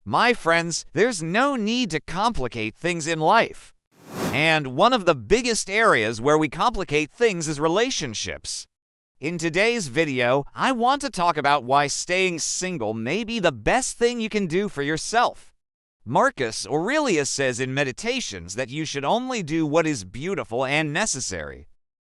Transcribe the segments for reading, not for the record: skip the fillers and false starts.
My friends, there's no need to complicate things in life. And one of the biggest areas where we complicate things is relationships. In today's video, I want to talk about why staying single may be the best thing you can do for yourself. Marcus Aurelius says in Meditations that you should only do what is beautiful and necessary.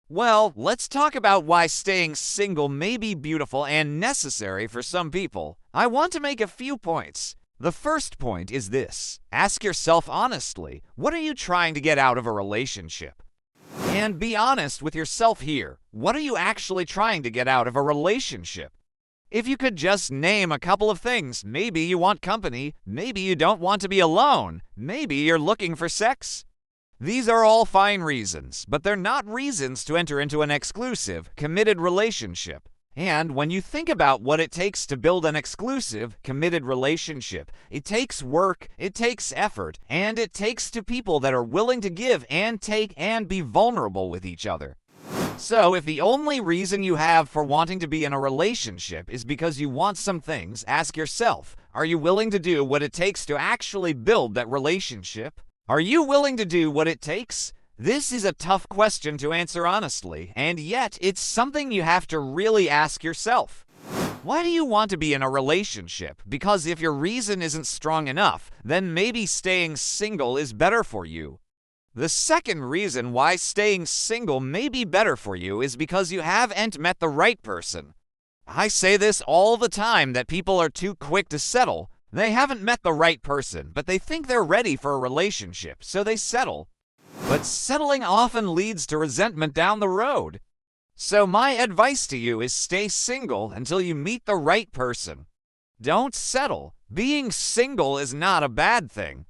Well, let's talk about why staying single may be beautiful and necessary for some people. I want to make a few points. The first point is this: ask yourself honestly, what are you trying to get out of a relationship? And be honest with yourself here. What are you actually trying to get out of a relationship? If you could just name a couple of things, maybe you want company, maybe you don't want to be alone, maybe you're looking for sex. These are all fine reasons, but they're not reasons to enter into an exclusive, committed relationship. And when you think about what it takes to build an exclusive, committed relationship, it takes work, it takes effort, and it takes two people that are willing to give and take and be vulnerable with each other. So if the only reason you have for wanting to be in a relationship is because you want some things, ask yourself, are you willing to do what it takes to actually build that relationship? Are you willing to do what it takes? This is a tough question to answer honestly, and yet it's something you have to really ask yourself. Why do you want to be in a relationship? Because if your reason isn't strong enough, then maybe staying single is better for you. The second reason why staying single may be better for you is because you haven't met the right person. I say this all the time that people are too quick to settle. They haven't met the right person, but they think they're ready for a relationship, so they settle. But settling often leads to resentment down the road. So my advice to you is stay single until you meet the right person. Don't settle. Being single is not a bad thing.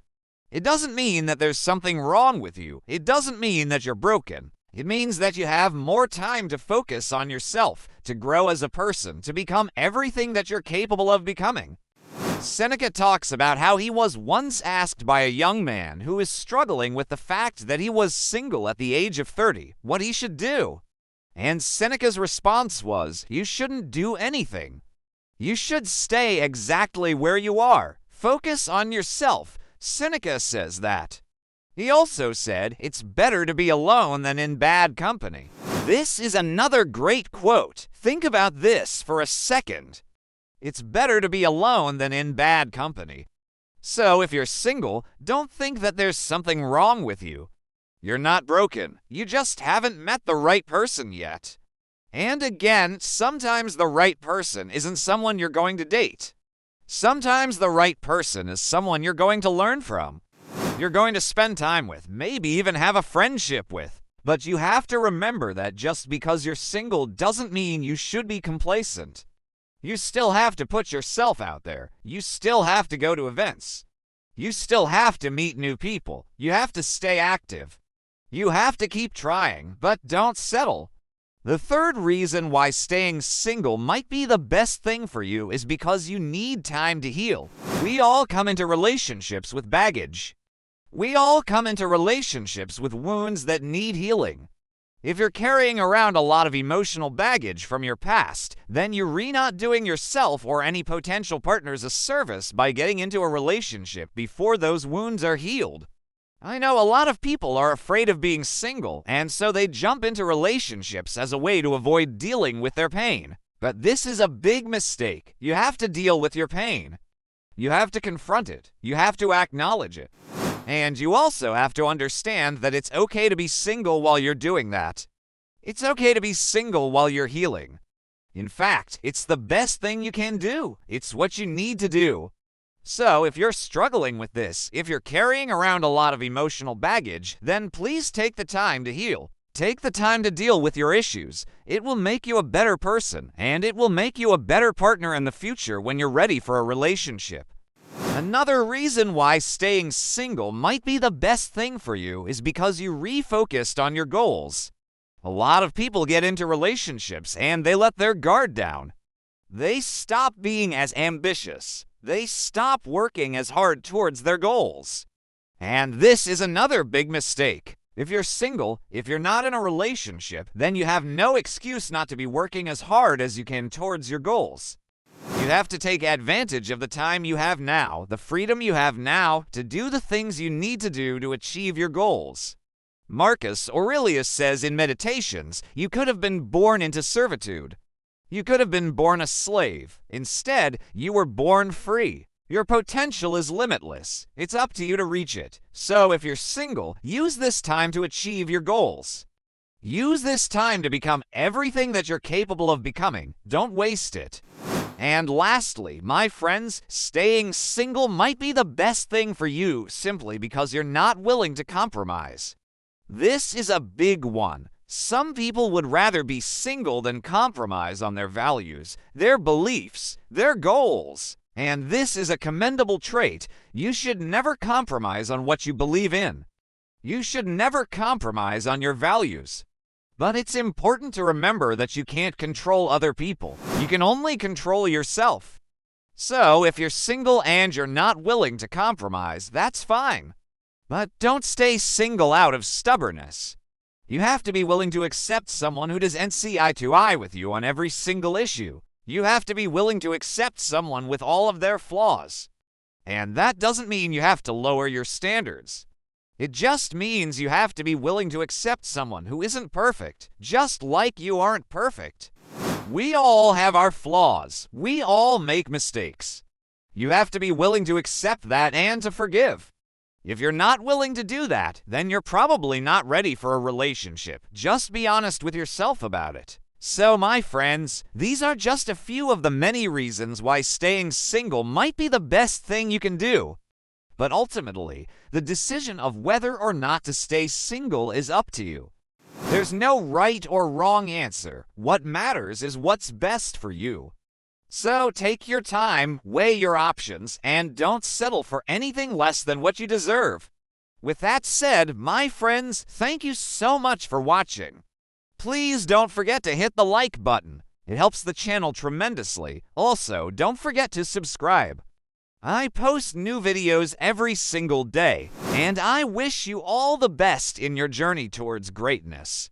It doesn't mean that there's something wrong with you. It doesn't mean that you're broken. It means that you have more time to focus on yourself, to grow as a person, to become everything that you're capable of becoming. Seneca talks about how he was once asked by a young man who is struggling with the fact that he was single at the age of 30 what he should do. And Seneca's response was, you shouldn't do anything. You should stay exactly where you are. Focus on yourself. Seneca says that. He also said, it's better to be alone than in bad company. This is another great quote. Think about this for a second. It's better to be alone than in bad company. So if you're single, don't think that there's something wrong with you. You're not broken. You just haven't met the right person yet. And again, sometimes the right person isn't someone you're going to date. Sometimes the right person is someone you're going to learn from. You're going to spend time with, maybe even have a friendship with. But you have to remember that just because you're single doesn't mean you should be complacent. You still have to put yourself out there. You still have to go to events. You still have to meet new people. You have to stay active. You have to keep trying, but don't settle. The third reason why staying single might be the best thing for you is because you need time to heal. We all come into relationships with baggage. We all come into relationships with wounds that need healing. If you're carrying around a lot of emotional baggage from your past, then you're not doing yourself or any potential partners a service by getting into a relationship before those wounds are healed. I know a lot of people are afraid of being single, and so they jump into relationships as a way to avoid dealing with their pain. But this is a big mistake. You have to deal with your pain. You have to confront it. You have to acknowledge it. And you also have to understand that it's okay to be single while you're doing that. It's okay to be single while you're healing. In fact, it's the best thing you can do. It's what you need to do. So if you're struggling with this, if you're carrying around a lot of emotional baggage, then please take the time to heal. Take the time to deal with your issues. It will make you a better person, and it will make you a better partner in the future when you're ready for a relationship. Another reason why staying single might be the best thing for you is because you refocused on your goals. A lot of people get into relationships and they let their guard down. They stop being as ambitious. They stop working as hard towards their goals. And this is another big mistake. If you're single, if you're not in a relationship, then you have no excuse not to be working as hard as you can towards your goals. You have to take advantage of the time you have now, the freedom you have now, to do the things you need to do to achieve your goals. Marcus Aurelius says in Meditations, you could have been born into servitude. You could have been born a slave. Instead, you were born free. Your potential is limitless. It's up to you to reach it. So if you're single, use this time to achieve your goals. Use this time to become everything that you're capable of becoming. Don't waste it. And lastly, my friends, staying single might be the best thing for you simply because you're not willing to compromise. This is a big one. Some people would rather be single than compromise on their values, their beliefs, their goals. And this is a commendable trait. You should never compromise on what you believe in. You should never compromise on your values. But it's important to remember that you can't control other people. You can only control yourself. So if you're single and you're not willing to compromise, that's fine. But don't stay single out of stubbornness. You have to be willing to accept someone who doesn't see eye to eye with you on every single issue. You have to be willing to accept someone with all of their flaws. And that doesn't mean you have to lower your standards. It just means you have to be willing to accept someone who isn't perfect, just like you aren't perfect. We all have our flaws. We all make mistakes. You have to be willing to accept that and to forgive. If you're not willing to do that, then you're probably not ready for a relationship. Just be honest with yourself about it. So, my friends, these are just a few of the many reasons why staying single might be the best thing you can do. But ultimately, the decision of whether or not to stay single is up to you. There's no right or wrong answer. What matters is what's best for you. So take your time, weigh your options, and don't settle for anything less than what you deserve. With that said, my friends, thank you so much for watching. Please don't forget to hit the like button. It helps the channel tremendously. Also, don't forget to subscribe. I post new videos every single day, and I wish you all the best in your journey towards greatness.